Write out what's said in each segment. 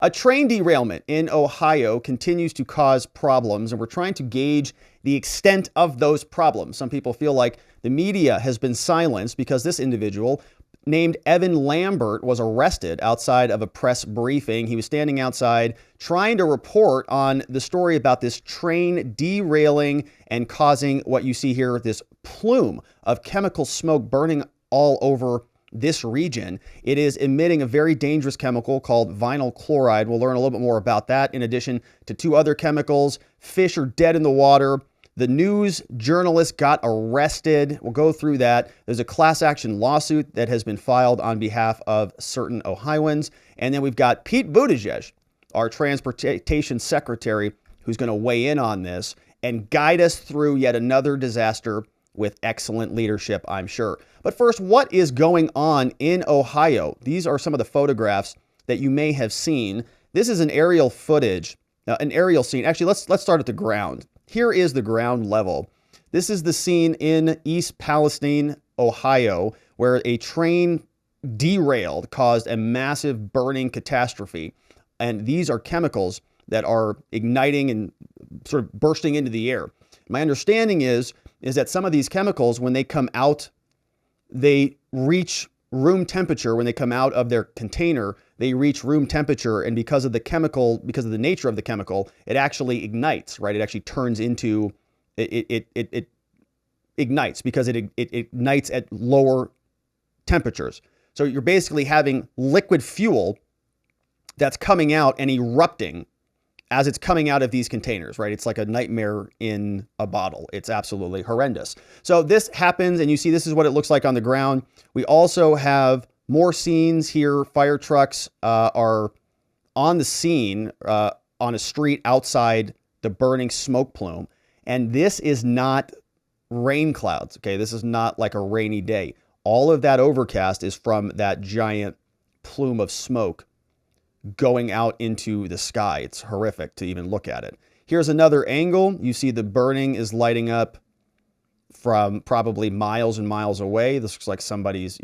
A train derailment in Ohio continues to cause problems, and we're trying to gauge the extent of those problems. Some people feel like the media has been silenced because this individual named Evan Lambert was arrested outside of a press briefing. He was standing outside trying to report on the story about this train derailing and causing what you see here, this plume of chemical smoke burning all over this region. It is emitting a very dangerous chemical called vinyl chloride. We'll learn a little bit more about that, in addition to two other chemicals. Fish are dead in the water. The news journalist got arrested. We'll go through that. There's a class action lawsuit that has been filed on behalf of certain Ohioans. And then we've got Pete Buttigieg, our transportation secretary, who's going to weigh in on this and guide us through yet another disaster with excellent leadership, I'm sure. But first, what is going on in Ohio? These are some of the photographs that you may have seen. This is an aerial footage, an aerial scene. Actually, let's start at the ground. Here is the ground level. This is the scene in East Palestine, Ohio, where a train derailed, caused a massive burning catastrophe. And these are chemicals that are igniting and sort of bursting into the air. My understanding is that some of these chemicals, when they come out, they reach room temperature. When they come out of their container, they reach room temperature. And because of the nature of the chemical, it actually ignites, right? It actually turns into, it ignites because it ignites at lower temperatures. So you're basically having liquid fuel that's coming out and erupting as it's coming out of these containers, right? It's like a nightmare in a bottle. It's absolutely horrendous. So this happens, and you see this is what it looks like on the ground. We also have more scenes here. Fire trucks are on the scene on a street outside the burning smoke plume. And this is not rain clouds, okay? This is not like a rainy day. All of that overcast is from that giant plume of smoke going out into the sky. It's horrific to even look at it. Here's another angle. You see the burning is lighting up from probably miles and miles away. This looks like somebody's,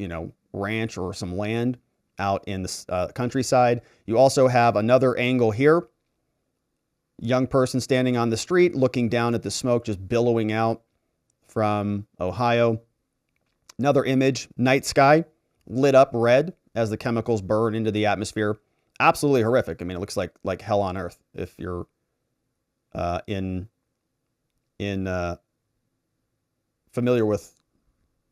ranch or some land out in the countryside. You also have another angle here. Young person standing on the street looking down at the smoke just billowing out from Ohio. Another image, night sky lit up red as the chemicals burn into the atmosphere. Absolutely horrific. I mean, it looks like hell on earth if you're familiar with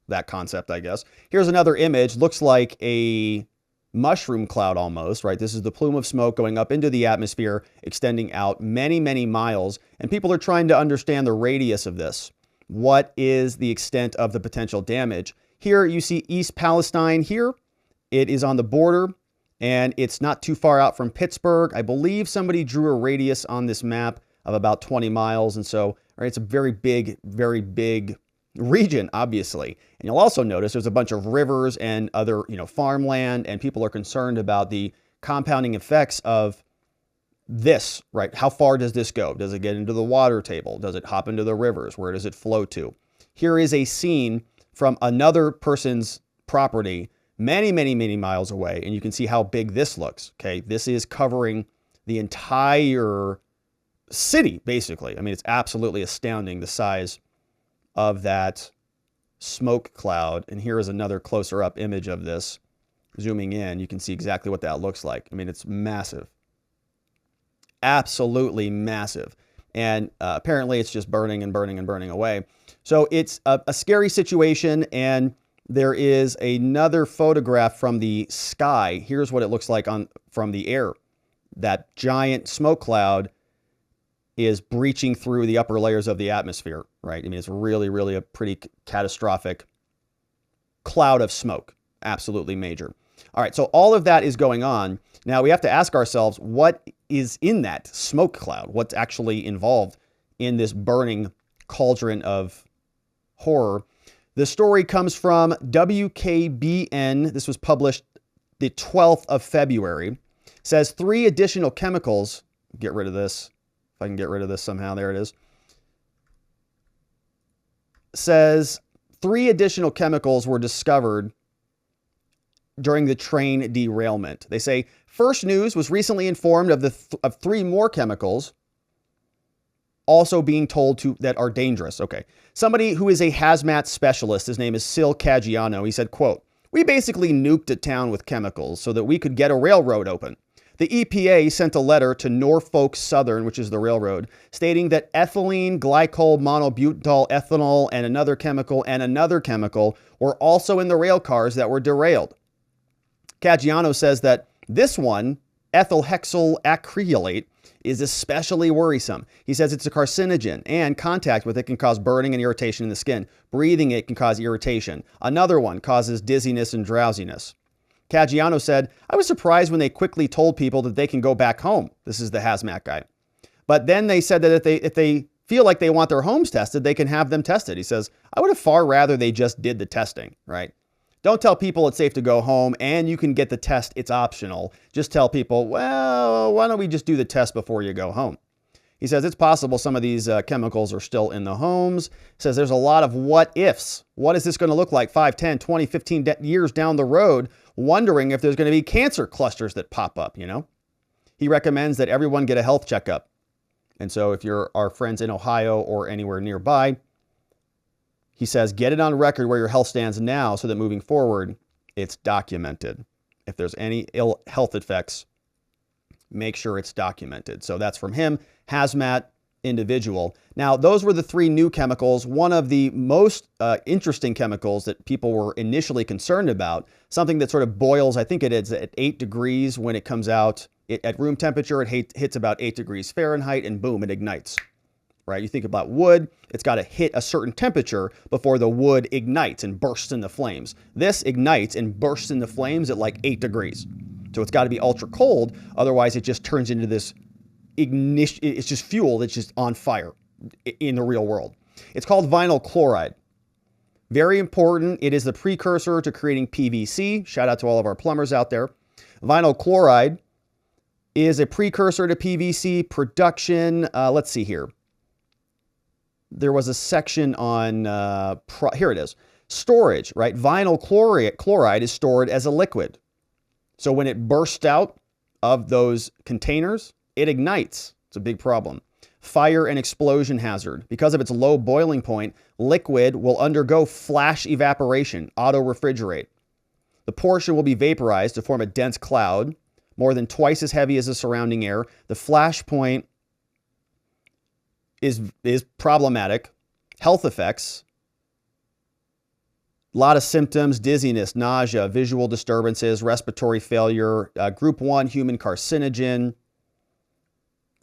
that concept, I guess. Here's another image. Looks like a mushroom cloud almost, right? This is the plume of smoke going up into the atmosphere, extending out many, many miles. And people are trying to understand the radius of this. What is the extent of the potential damage? Here you see East Palestine here. It is on the border, and it's not too far out from Pittsburgh. I believe somebody drew a radius on this map of about 20 miles. And so, right, it's a very big region, obviously. And you'll also notice there's a bunch of rivers and other, farmland, and people are concerned about the compounding effects of this, right? How far does this go? Does it get into the water table? Does it hop into the rivers? Where does it flow to? Here is a scene from another person's property many, many, many miles away, and you can see how big this looks, okay? This is covering the entire city, basically. I mean, it's absolutely astounding, the size of that smoke cloud. And here is another closer up image of this. Zooming in, you can see exactly what that looks like. I mean, it's massive. Absolutely massive. And apparently it's just burning and burning and burning away. So it's a scary situation. And there is another photograph from the sky. Here's what it looks like from the air. That giant smoke cloud is breaching through the upper layers of the atmosphere, right? I mean, it's really, really a pretty catastrophic cloud of smoke. Absolutely major. All right, so all of that is going on. Now we have to ask ourselves, what is in that smoke cloud? What's actually involved in this burning cauldron of horror? The story comes from WKBN. This was published the 12th of February. It says 3 additional chemicals. Get rid of this. If I can get rid of this somehow. There it is. It says 3 additional chemicals were discovered during the train derailment. They say First News was recently informed of 3 more chemicals also being told to that are dangerous. Okay. Somebody who is a hazmat specialist, his name is Sil Caggiano. He said, quote, "We basically nuked a town with chemicals so that we could get a railroad open. The EPA sent a letter to Norfolk Southern, which is the railroad, stating that ethylene, glycol, monobutyl ethanol, and another chemical were also in the rail cars that were derailed." Caggiano says that this one, ethyl hexyl acrylate, is especially worrisome. He says it's a carcinogen and contact with it can cause burning and irritation in the skin. Breathing it can cause irritation. Another one causes dizziness and drowsiness. Caggiano said, "I was surprised when they quickly told people that they can go back home." This is the hazmat guy. But then they said that if they feel like they want their homes tested, they can have them tested. He says, "I would have far rather they just did the testing," right? Don't tell people it's safe to go home and you can get the test. It's optional. Just tell people, well, why don't we just do the test before you go home? He says it's possible some of these chemicals are still in the homes. He says there's a lot of what ifs. What is this going to look like 5, 10, 20, 15 years down the road? Wondering if there's going to be cancer clusters that pop up, you know? He recommends that everyone get a health checkup. And so if you're our friends in Ohio or anywhere nearby, he says, get it on record where your health stands now so that moving forward, it's documented. If there's any ill health effects, make sure it's documented. So that's from him, hazmat individual. Now, those were the 3 new chemicals. One of the most interesting chemicals that people were initially concerned about, something that sort of boils, I think it is at 8 degrees when it comes out. At room temperature, it hits about 8 degrees Fahrenheit and boom, it ignites. Right? You think about wood, it's got to hit a certain temperature before the wood ignites and bursts into flames. This ignites and bursts into flames at like 8 degrees. So it's got to be ultra cold. Otherwise, it just turns into this ignition. It's just fuel that's just on fire in the real world. It's called vinyl chloride. Very important. It is the precursor to creating PVC. Shout out to all of our plumbers out there. Vinyl chloride is a precursor to PVC production. Let's see here. There was a section on, here it is, storage, right? Vinyl chloride is stored as a liquid. So when it bursts out of those containers, it ignites. It's a big problem. Fire and explosion hazard. Because of its low boiling point, liquid will undergo flash evaporation, auto-refrigerate. The portion will be vaporized to form a dense cloud, more than twice as heavy as the surrounding air. The flash point is problematic. Health effects, a lot of symptoms: dizziness, nausea, visual disturbances, respiratory failure, group 1 human carcinogen,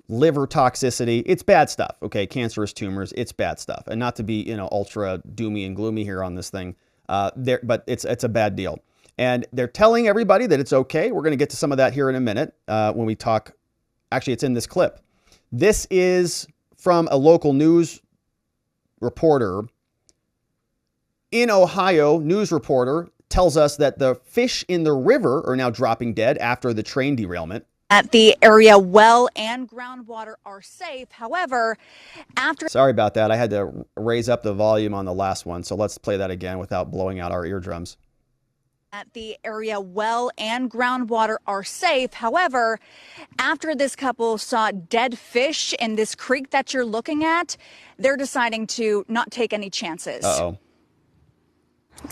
liver toxicity. It's bad stuff. Okay, cancerous tumors. It's bad stuff. And not to be, ultra doomy and gloomy here on this thing, but it's a bad deal. And they're telling everybody that it's okay. We're going to get to some of that here in a minute when we talk. Actually, it's in this clip. This is from a local news reporter in Ohio. News reporter tells us that the fish in the river are now dropping dead after the train derailment. At the area, well and groundwater are safe. However, Sorry about that. I had to raise up the volume on the last one. So let's play that again without blowing out our eardrums. At the area, well and groundwater are safe. However, after this couple saw dead fish in this creek that you're looking at, they're deciding to not take any chances.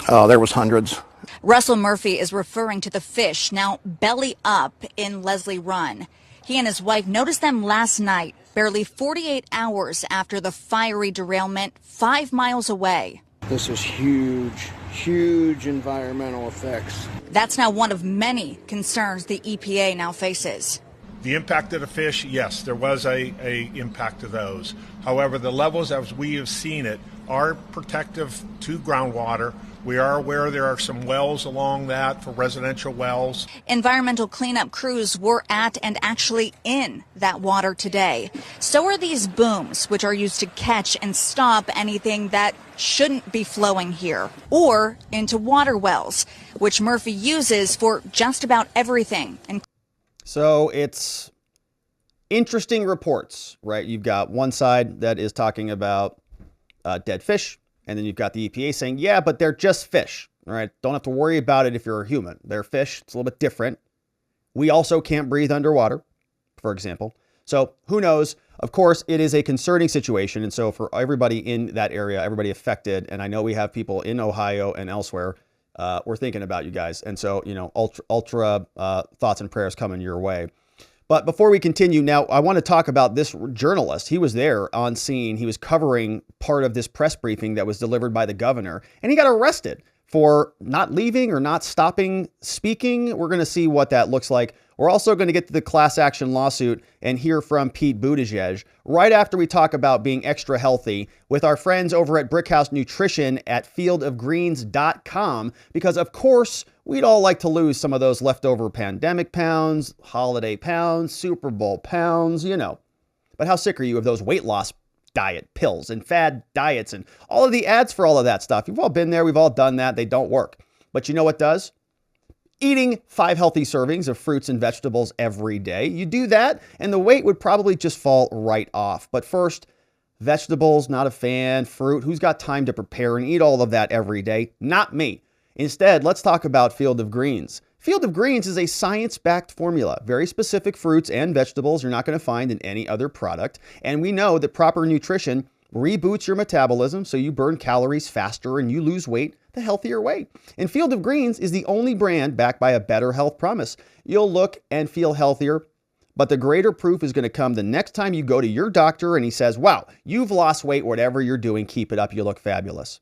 There was hundreds. Russell Murphy is referring to the fish now belly up in Leslie Run. He and his wife noticed them last night, barely 48 hours after the fiery derailment 5 miles away. This is huge, huge environmental effects. That's now one of many concerns the EPA now faces. The impact of the fish, yes, there was a impact of those. However, the levels as we have seen it are protective to groundwater. We are aware there are some wells along that for residential wells. Environmental cleanup crews were at and actually in that water today. So are these booms, which are used to catch and stop anything that shouldn't be flowing here, or into water wells, which Murphy uses for just about everything. So it's interesting reports, right? You've got one side that is talking about dead fish, and then you've got the EPA saying, yeah, but they're just fish, All right. Don't have to worry about it if you're a human. They're fish. It's a little bit different. We also can't breathe underwater, for example. So who knows? Of course, it is a concerning situation. And so for everybody in that area, everybody affected, and I know we have people in Ohio and elsewhere, we're thinking about you guys. And so, ultra thoughts and prayers coming your way. But before we continue, now I want to talk about this journalist. He was there on scene. He was covering part of this press briefing that was delivered by the governor, and he got arrested for not leaving or not stopping speaking. We're going to see what that looks like. We're also going to get to the class action lawsuit and hear from Pete Buttigieg right after we talk about being extra healthy with our friends over at Brickhouse Nutrition at fieldofgreens.com, because of course we'd all like to lose some of those leftover pandemic pounds, holiday pounds, Super Bowl pounds, But how sick are you of those weight loss diet pills and fad diets and all of the ads for all of that stuff? You've all been there. We've all done that. They don't work. But you know what does? Eating 5 healthy servings of fruits and vegetables every day. You do that and the weight would probably just fall right off. But first, vegetables, not a fan. Fruit, who's got time to prepare and eat all of that every day? Not me. Instead, let's talk about Field of Greens. Field of Greens is a science-backed formula. Very specific fruits and vegetables you're not going to find in any other product. And we know that proper nutrition reboots your metabolism so you burn calories faster and you lose weight the healthier way. And Field of Greens is the only brand backed by a better health promise. You'll look and feel healthier, but the greater proof is going to come the next time you go to your doctor and he says, wow, you've lost weight, whatever you're doing, keep it up, you look fabulous.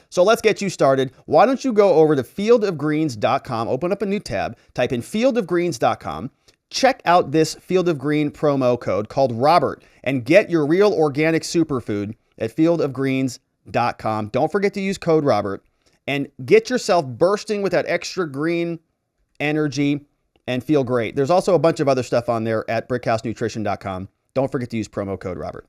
So let's get you started. Why don't you go over to fieldofgreens.com, open up a new tab, type in fieldofgreens.com, check out this Field of Green promo code called Robert and get your real organic superfood at fieldofgreens.com. Don't forget to use code Robert and get yourself bursting with that extra green energy and feel great. There's also a bunch of other stuff on there at brickhousenutrition.com. Don't forget to use promo code Robert.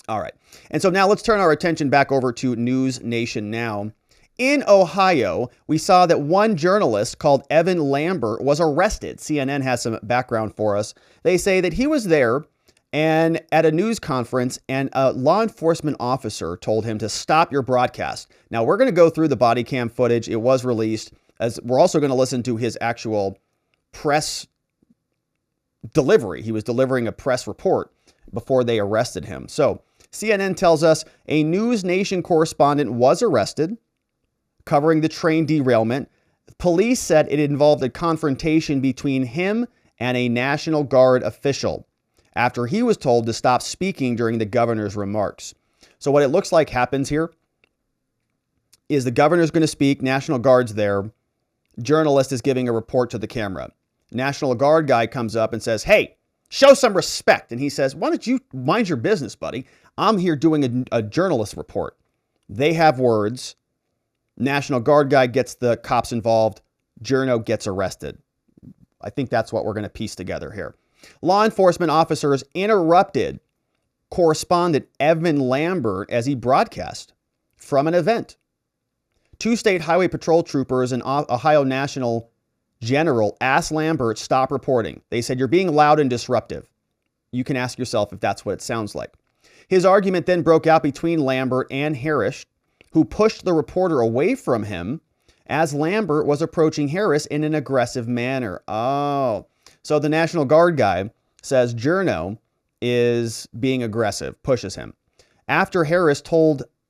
All right. And so now let's turn our attention back over to NewsNation now. In Ohio, we saw that one journalist called Evan Lambert was arrested. CNN has some background for us. They say that he was there and at a news conference and a law enforcement officer told him to stop your broadcast. Now we're going to go through the body cam footage. It was released, as we're also going to listen to his actual press delivery. He was delivering a press report before they arrested him. So CNN tells us a NewsNation correspondent was arrested covering the train derailment. Police said it involved a confrontation between him and a National Guard official after he was told to stop speaking during the governor's remarks. So what it looks like happens here is the governor's going to speak, National Guard's there, journalist is giving a report to the camera. National Guard guy comes up and says, hey, show some respect. And he says, why don't you mind your business, buddy? I'm here doing a journalist report. They have words. National Guard guy gets the cops involved. Journo gets arrested. I think that's what we're going to piece together here. Law enforcement officers interrupted correspondent Evan Lambert as he broadcast from an event. 2 state highway patrol troopers and Ohio National General asked Lambert stop reporting. They said, you're being loud and disruptive. You can ask yourself if that's what it sounds like. His argument then broke out between Lambert and Harris, who pushed the reporter away from him as Lambert was approaching Harris in an aggressive manner. Oh, so the National Guard guy says Journo is being aggressive, pushes him. After Harris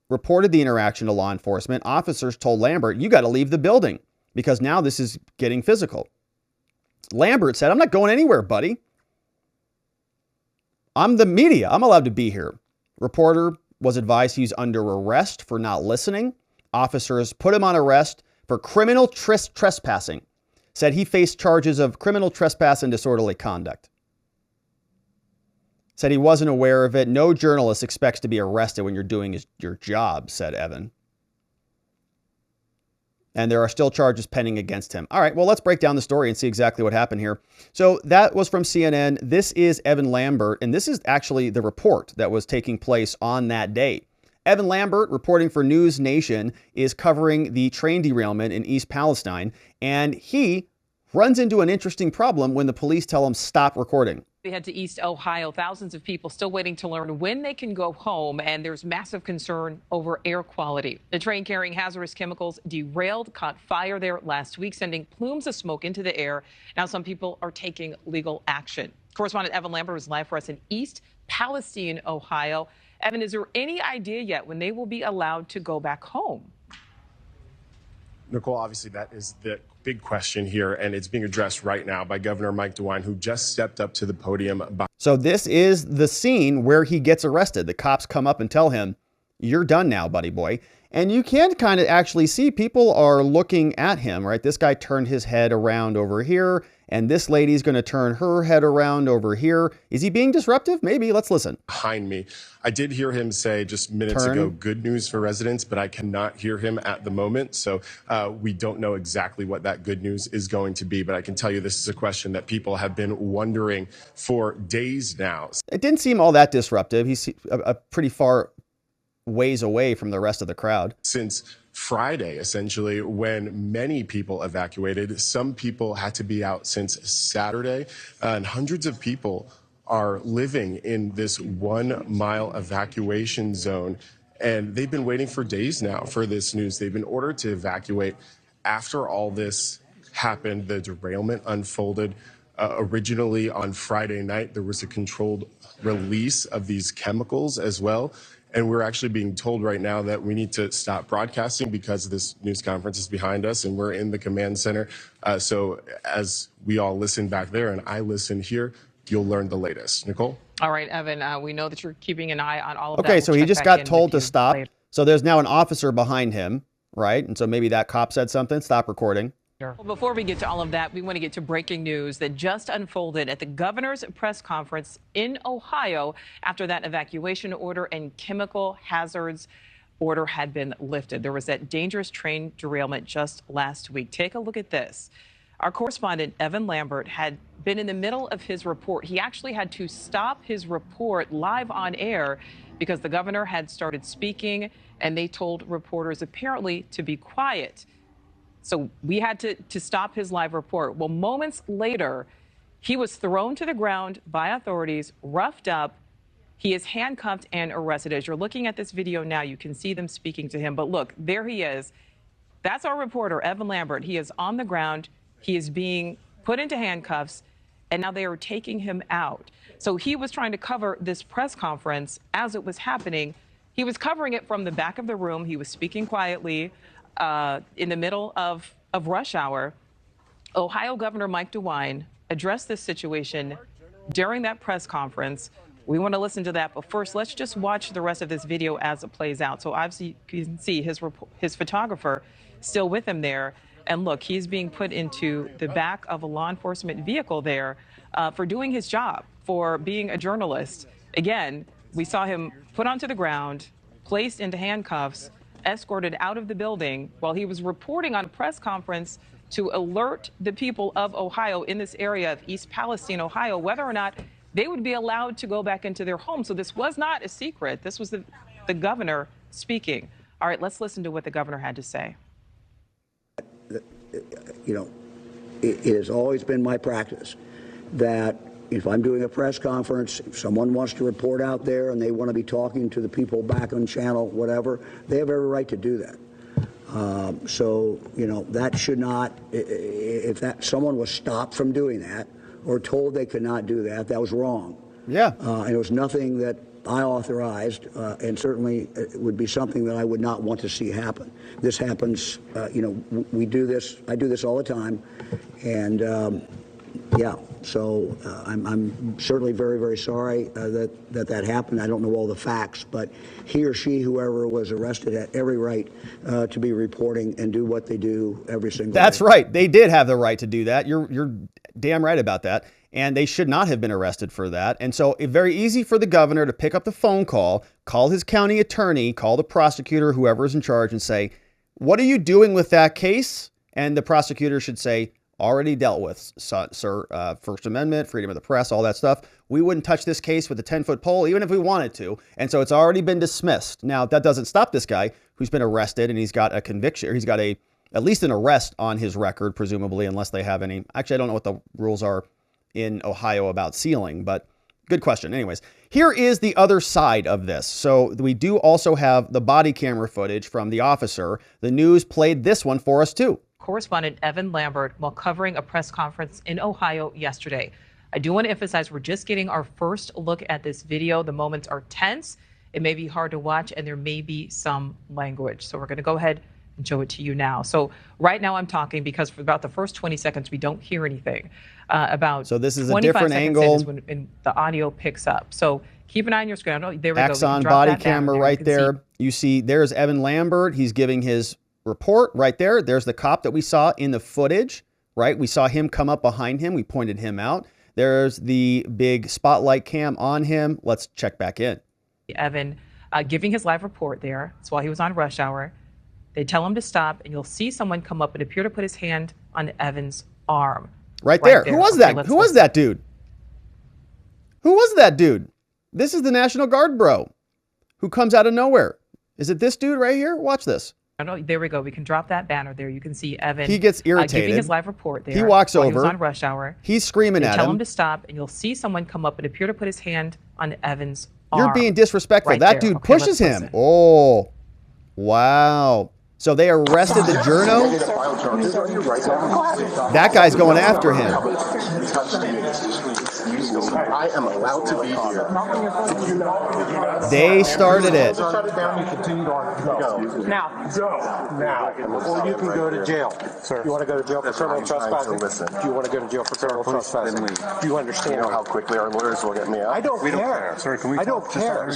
reported the interaction to law enforcement, officers told Lambert, you got to leave the building because now this is getting physical. Lambert said, I'm not going anywhere, buddy. I'm the media. I'm allowed to be here. Reporter was advised he's under arrest for not listening. Officers put him on arrest for criminal trespassing. Said he faced charges of criminal trespass and disorderly conduct. Said he wasn't aware of it. No journalist expects to be arrested when you're doing your job, said Evan. And there are still charges pending against him. All right, well, let's break down the story and see exactly what happened here. So that was from CNN. This is Evan Lambert, and this is actually the report that was taking place on that day. Evan Lambert, reporting for NewsNation, is covering the train derailment in East Palestine, and he runs into an interesting problem when the police tell him stop recording. We head to East Ohio. Thousands of people still waiting to learn when they can go home, and there's massive concern over air quality. The train carrying hazardous chemicals derailed, caught fire there last week, sending plumes of smoke into the air. Now some people are taking legal action. Correspondent Evan Lambert is live for us in East Palestine, Ohio. Evan, is there any idea yet when they will be allowed to go back home? Nicole, obviously that is the big question here, and it's being addressed right now by Governor Mike DeWine, who just stepped up to the podium. So this is the scene where he gets arrested. The cops come up and tell him, "You're done now, buddy boy." And you can kind of actually see people are looking at him, right? This guy turned his head around over here, and this lady's going to turn her head around over here. Is he being disruptive? Maybe. Let's listen. Behind me, I did hear him say just minutes ago, good news for residents, but I cannot hear him at the moment. So we don't know exactly what that good news is going to be. But I can tell you this is a question that people have been wondering for days now. It didn't seem all that disruptive. He's a pretty far ways away from the rest of the crowd. Since Friday, essentially, when many people evacuated, some people had to be out since Saturday, and hundreds of people are living in this 1 mile evacuation zone. And they've been waiting for days now for this news. They've been ordered to evacuate after all this happened. The derailment unfolded. Originally on Friday night, there was a controlled release of these chemicals as well. And we're actually being told right now that we need to stop broadcasting because this news conference is behind us and we're in the command center. So as we all listen back there and I listen here, you'll learn the latest. Nicole? All right, Evan, we know that you're keeping an eye on all of that. Okay, so he just got told to stop. So there's now an officer behind him, right? And so maybe that cop said something, stop recording. Well, before we get to all of that, we want to get to breaking news that just unfolded at the governor's press conference in Ohio after that evacuation order and chemical hazards order had been lifted. There was that dangerous train derailment just last week. Take a look at this. Our correspondent, Evan Lambert, had been in the middle of his report. He actually had to stop his report live on air because the governor had started speaking and they told reporters apparently to be quiet. So we had to stop his live report. Well, moments later, he was thrown to the ground by authorities, roughed up. He is handcuffed and arrested. As you're looking at this video now, you can see them speaking to him. But look, there he is. That's our reporter, Evan Lambert. He is on the ground. He is being put into handcuffs, and now they are taking him out. So he was trying to cover this press conference as it was happening. He was covering it from the back of the room. He was speaking quietly. In the middle of rush hour, Ohio Governor Mike DeWine addressed this situation during that press conference. We want to listen to that, but first, let's just watch the rest of this video as it plays out. So obviously, you can see his photographer still with him there. And look, he's being put into the back of a law enforcement vehicle there for doing his job, for being a journalist. Again, we saw him put onto the ground, placed into handcuffs, escorted out of the building while he was reporting on a press conference to alert the people of Ohio in this area of East Palestine, Ohio, whether or not they would be allowed to go back into their homes. So this was not a secret. This was the governor speaking. All right, let's listen to what the governor had to say. You know, it has always been my practice that if I'm doing a press conference, if someone wants to report out there and they want to be talking to the people back on channel, whatever, they have every right to do that. So, you know, that should not, if that someone was stopped from doing that or told they could not do that, that was wrong. Yeah. And it was nothing that I authorized, and certainly it would be something that I would not want to see happen. This happens, you know, we do this, I do this all the time, and yeah, so I'm certainly very, very sorry that happened. I don't know all the facts, but he or she, whoever was arrested, had every right to be reporting and do what they do every single day. That's right. They did have the right to do that. You're damn right about that. And they should not have been arrested for that. And so it's very easy for the governor to pick up the phone call his county attorney, call the prosecutor, whoever's in charge, and say, what are you doing with that case? And the prosecutor should say, already dealt with, sir. First Amendment, freedom of the press, all that stuff. We wouldn't touch this case with a 10-foot pole, even if we wanted to. And so it's already been dismissed. Now, that doesn't stop this guy who's been arrested and he's got a conviction, or he's got at least an arrest on his record, presumably, unless they have any. Actually, I don't know what the rules are in Ohio about sealing, but good question. Anyways, here is the other side of this. So we do also have the body camera footage from the officer. The news played this one for us too. Correspondent Evan Lambert while covering a press conference in Ohio yesterday. I do want to emphasize we're just getting our first look at this video. The moments are tense. It may be hard to watch and there may be some language. So we're going to go ahead and show it to you now. So right now I'm talking because for about the first 20 seconds we don't hear anything. So this is a different angle. When the audio picks up. So keep an eye on your screen. There we go. Axon body camera right there. You see there's Evan Lambert. He's giving his report right there. There's the cop that we saw in the footage, right? We saw him come up behind him. We pointed him out. There's the big spotlight cam on him. Let's check back in. Evan giving his live report there. It's while he was on rush hour. They tell him to stop, and you'll see someone come up and appear to put his hand on Evan's arm. Right there. Who was that? Who was that dude? Who was that dude? This is the National Guard bro who comes out of nowhere. Is it this dude right here? Watch this. There we go. We can drop that banner there. You can see Evan. He gets irritated. Giving his live report there. He walks over. He was on rush hour. He's screaming at him. Tell him to stop, and you'll see someone come up and appear to put his hand on Evan's arm. You're being disrespectful. That dude pushes him. Oh, wow. So they arrested the journo. That guy's going after him. I am allowed to be here. They started it. Now, or you can go to jail. Sir, you want to go to jail for criminal trespassing? Do you want to go to jail for criminal trespassing? Do you understand? You know how quickly our lawyers will get me out? I don't care. Sir, can we? I don't care.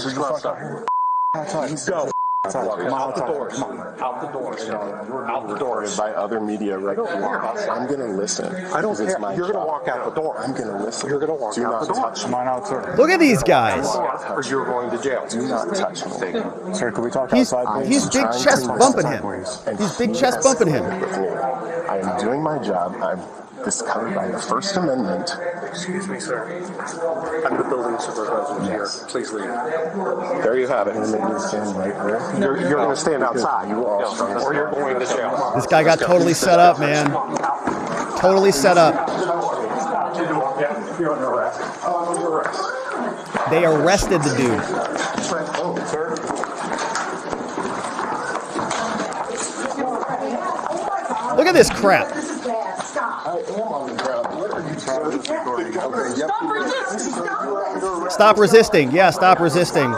Go. Out the door. Out the door. Out the door. By other media right here. I'm going to listen. I don't care. You're going to walk out the door. I'm going to listen. You're going to walk out the door. Touch me. Out, sir. Look at these guys. Or you're going to jail. Do not touch me. Sir, can we talk outside, please? He's big chest bumping him. He's big chest bumping him. I am doing my job. I'm discovered by the First Amendment. Excuse me, sir. I'm the building supervisor here. Please leave. There you have it. You're going to stand right there. You're going to stand outside. Or you're going to jail. This guy got totally set up, man. Totally set up. They arrested the dude. Look at this crap. I am on the ground. What are you trying to Stop resisting. Yeah, stop resisting.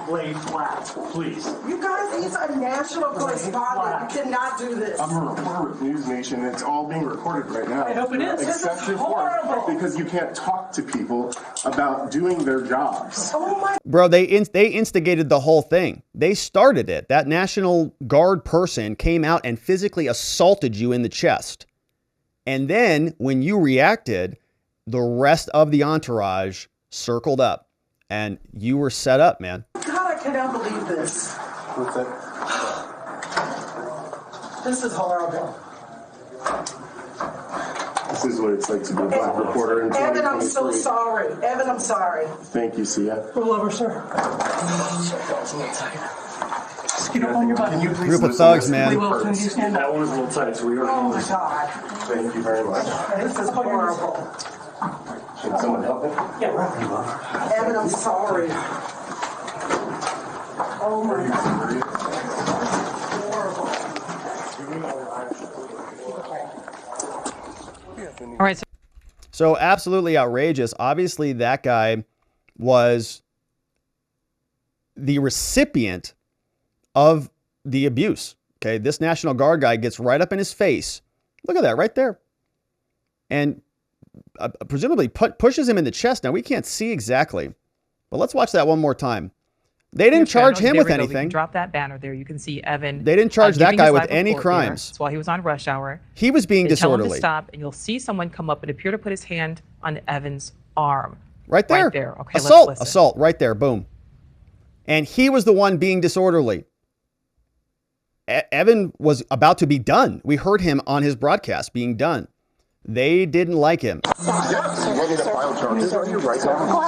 Lay flat, please. You guys, he's a national correspondent. You cannot do this. I'm a reporter with NewsNation. It's all being recorded right now. I hope it is. This is horrible. Because you can't talk to people about doing their jobs. Oh my. Bro, they instigated the whole thing. They started it. That National Guard person came out and physically assaulted you in the chest. And then when you reacted, the rest of the entourage circled up. And you were set up, man. God, I cannot believe this. What's that? This is horrible. This is what it's like to be a black reporter in 2023. Evan, I'm so sorry. Evan, I'm sorry. Thank you, Sia. Roll over, sir. Get up on your butt. Can you please Group of thugs, man. That one was a little tight, so we were. Oh my God. Thank you very much. This is horrible. Can someone help me? Yeah, right. Evan, I'm sorry. Oh my God. All right. So absolutely outrageous. Obviously, that guy was the recipient of the abuse. Okay, this National Guard guy gets right up in his face. Look at that right there. And presumably pushes him in the chest. Now, we can't see exactly, but let's watch that one more time. They didn't charge him with anything. Drop that banner there. You can see Evan. They didn't charge that guy with any crimes. While he was on rush hour. He was being disorderly. Tell him to stop, and you'll see someone come up and appear to put his hand on Evan's arm. Right there. Right there. Okay, assault. let's listen. Assault. Right there. Boom. And he was the one being disorderly. Evan was about to be done. We heard him on his broadcast being done. They didn't like him. Yes, you want me to file charges on you right now?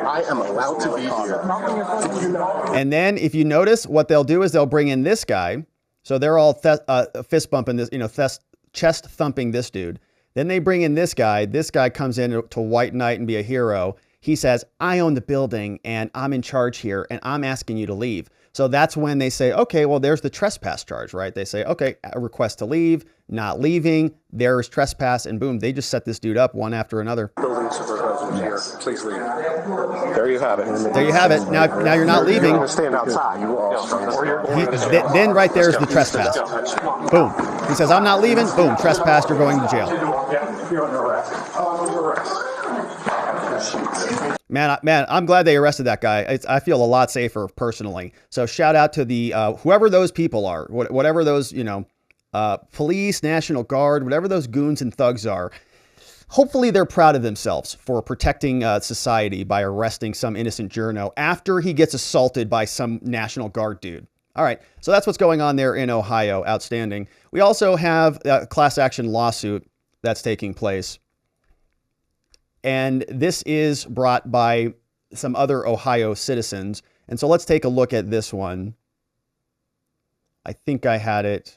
I am allowed to be here. And then if you notice, what they'll do is they'll bring in this guy. So they're all fist bumping this, chest thumping this dude. Then they bring in this guy. This guy comes in to white knight and be a hero. He says, I own the building and I'm in charge here and I'm asking you to leave. So that's when they say, okay, well, there's the trespass charge, right? They say, okay, a request to leave, not leaving, there's trespass, and boom, they just set this dude up one after another. Building supervisor here, please leave. There you have it. There you have it. Now you're not leaving. You're going to stand outside. Then right there's the trespass. Boom. He says, I'm not leaving. Boom, trespass, you're going to jail. You're under arrest. Man, I'm glad they arrested that guy. I feel a lot safer personally. So shout out to the whoever those people are, whatever those, police, National Guard, whatever those goons and thugs are. Hopefully they're proud of themselves for protecting society by arresting some innocent journo after he gets assaulted by some National Guard dude. All right, so that's what's going on there in Ohio. Outstanding. We also have a class action lawsuit that's taking place. And this is brought by some other Ohio citizens. And so let's take a look at this one. I think I had it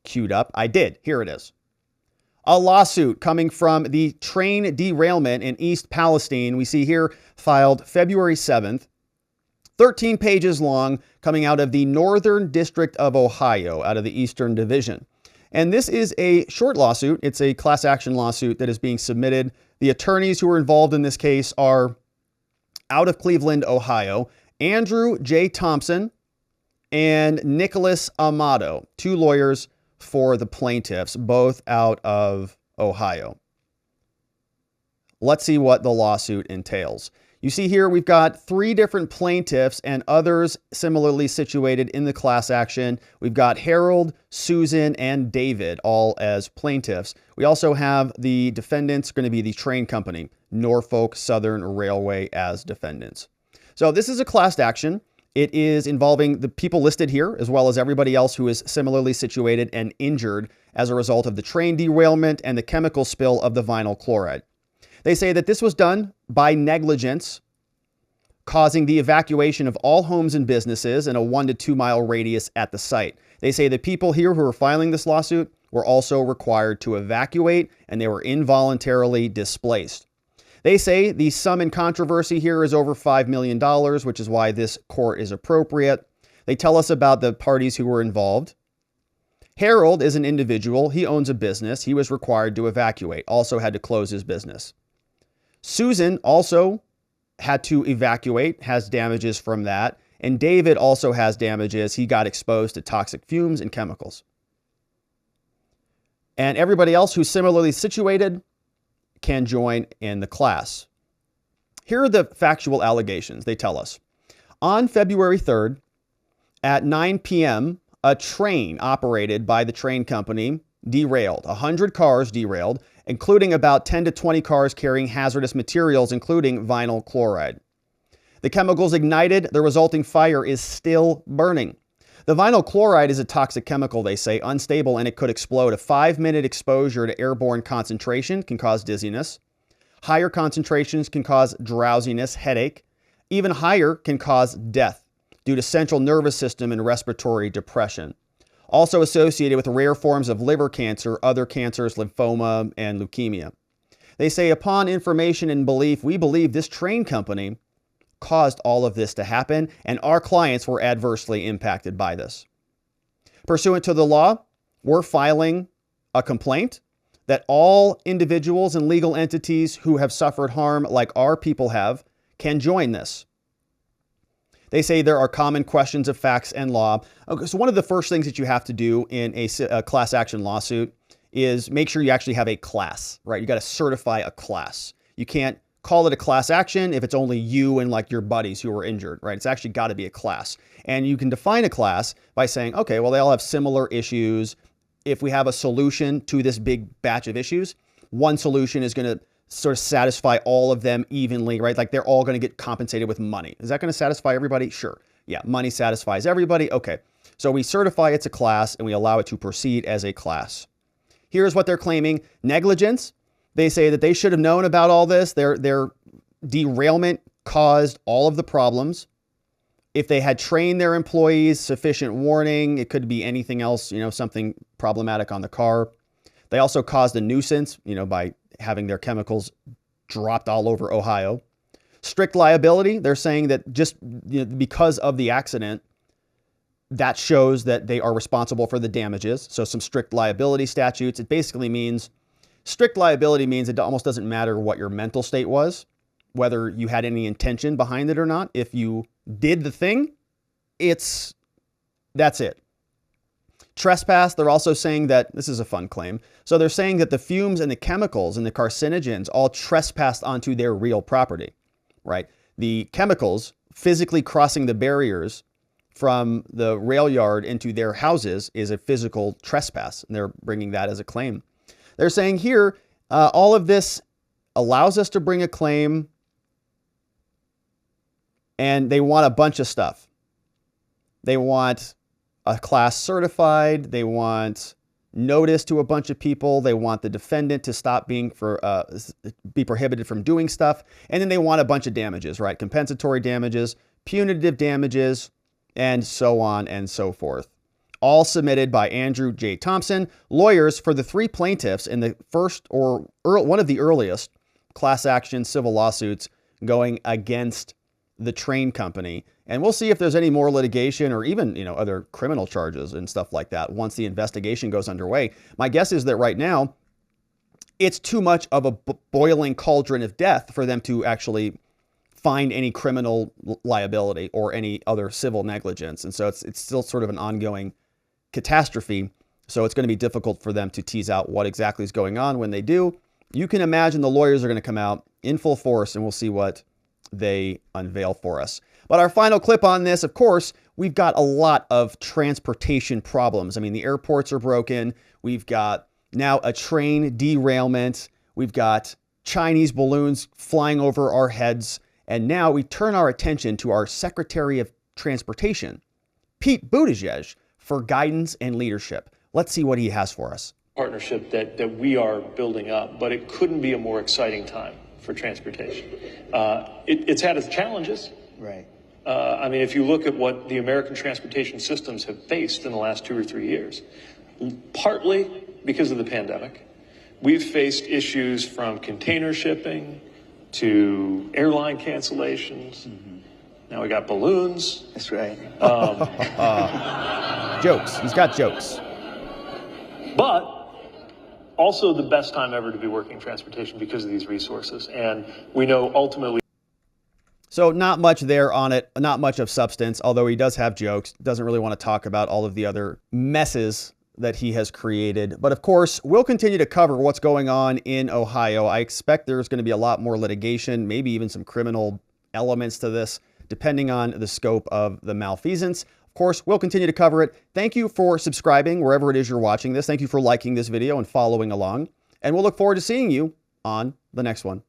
queued up. I did. Here it is. A lawsuit coming from the train derailment in East Palestine. We see here filed February 7th. 13 pages long, coming out of the Northern District of Ohio, out of the Eastern Division. And this is a short lawsuit. It's a class action lawsuit that is being submitted. The attorneys who are involved in this case are out of Cleveland, Ohio, Andrew J. Thompson and Nicholas Amato, two lawyers for the plaintiffs, both out of Ohio. Let's see what the lawsuit entails. You see here, we've got 3 different plaintiffs and others similarly situated in the class action. We've got Harold, Susan, and David, all as plaintiffs. We also have the defendants going to be the train company, Norfolk Southern Railway, as defendants. So this is a class action. It is involving the people listed here, as well as everybody else who is similarly situated and injured as a result of the train derailment and the chemical spill of the vinyl chloride. They say that this was done by negligence, causing the evacuation of all homes and businesses in a 1 to 2 mile radius at the site. They say the people here who are filing this lawsuit were also required to evacuate, and they were involuntarily displaced. They say the sum in controversy here is over $5 million, which is why this court is appropriate. They tell us about the parties who were involved. Harold is an individual. He owns a business. He was required to evacuate, also had to close his business. Susan also had to evacuate, has damages from that. And David also has damages. He got exposed to toxic fumes and chemicals. And everybody else who's similarly situated can join in the class. Here are the factual allegations. They tell us. On February 3rd at 9 p.m., a train operated by the train company derailed. 100 cars derailed, including about 10 to 20 cars carrying hazardous materials, including vinyl chloride. The chemicals ignited. The resulting fire is still burning. The vinyl chloride is a toxic chemical, they say, unstable, and it could explode. A 5-minute exposure to airborne concentration can cause dizziness. Higher concentrations can cause drowsiness, headache. Even higher can cause death due to central nervous system and respiratory depression. Also associated with rare forms of liver cancer, other cancers, lymphoma, and leukemia. They say upon information and belief, we believe this train company caused all of this to happen, and our clients were adversely impacted by this. Pursuant to the law, we're filing a complaint that all individuals and legal entities who have suffered harm like our people have can join this. They say there are common questions of facts and law. Okay, so one of the first things that you have to do in a class action lawsuit is make sure you actually have a class, right? You got to certify a class. You can't call it a class action if it's only you and like your buddies who were injured, right? It's actually got to be a class. And you can define a class by saying, okay, well, they all have similar issues. If we have a solution to this big batch of issues, one solution is going to sort of satisfy all of them evenly, right? Like they're all going to get compensated with money. Is that going to satisfy everybody? Sure. Yeah, money satisfies everybody. Okay. So we certify it's a class and we allow it to proceed as a class. Here's what they're claiming. Negligence. They say that they should have known about all this. Their derailment caused all of the problems. If they had trained their employees, sufficient warning, it could be anything else, something problematic on the car. They also caused a nuisance, by having their chemicals dropped all over Ohio. Strict liability. They're saying that just because of the accident, that shows that they are responsible for the damages. So some strict liability statutes. It basically means, strict liability means it almost doesn't matter what your mental state was, whether you had any intention behind it or not. If you did the thing, that's it. Trespass, they're also saying that, this is a fun claim. So they're saying that the fumes and the chemicals and the carcinogens all trespassed onto their real property, right? The chemicals physically crossing the barriers from the rail yard into their houses is a physical trespass. And they're bringing that as a claim. They're saying here, all of this allows us to bring a claim, and they want a bunch of stuff. They want a class certified. They want notice to a bunch of people. They want the defendant to stop be prohibited from doing stuff. And then they want a bunch of damages, right? Compensatory damages, punitive damages, and so on and so forth. All submitted by Andrew J. Thompson, lawyers for the three plaintiffs in the first or one of the earliest class action civil lawsuits going against the train company. And we'll see if there's any more litigation or even, other criminal charges and stuff like that once the investigation goes underway. My guess is that right now it's too much of a boiling cauldron of death for them to actually find any criminal liability or any other civil negligence. And so it's still sort of an ongoing catastrophe. So it's going to be difficult for them to tease out what exactly is going on. When they do, you can imagine the lawyers are going to come out in full force, and we'll see what they unveil for us. But our final clip on this, of course, we've got a lot of transportation problems. I mean, the airports are broken. We've got now a train derailment. We've got Chinese balloons flying over our heads. And now we turn our attention to our Secretary of Transportation, Pete Buttigieg, for guidance and leadership. Let's see what he has for us. Partnership that we are building up, but it couldn't be a more exciting time for transportation. It's had its challenges. Right. I mean, if you look at what the American transportation systems have faced in the last 2 or 3 years, partly because of the pandemic, we've faced issues from container shipping to airline cancellations. Mm-hmm. Now we got balloons. That's right. Jokes. He's got jokes. But also the best time ever to be working in transportation because of these resources. And we know ultimately. So not much there on it, not much of substance, although he does have jokes, doesn't really want to talk about all of the other messes that he has created. But of course, we'll continue to cover what's going on in Ohio. I expect there's going to be a lot more litigation, maybe even some criminal elements to this, depending on the scope of the malfeasance. Of course, we'll continue to cover it. Thank you for subscribing wherever it is you're watching this. Thank you for liking this video and following along. And we'll look forward to seeing you on the next one.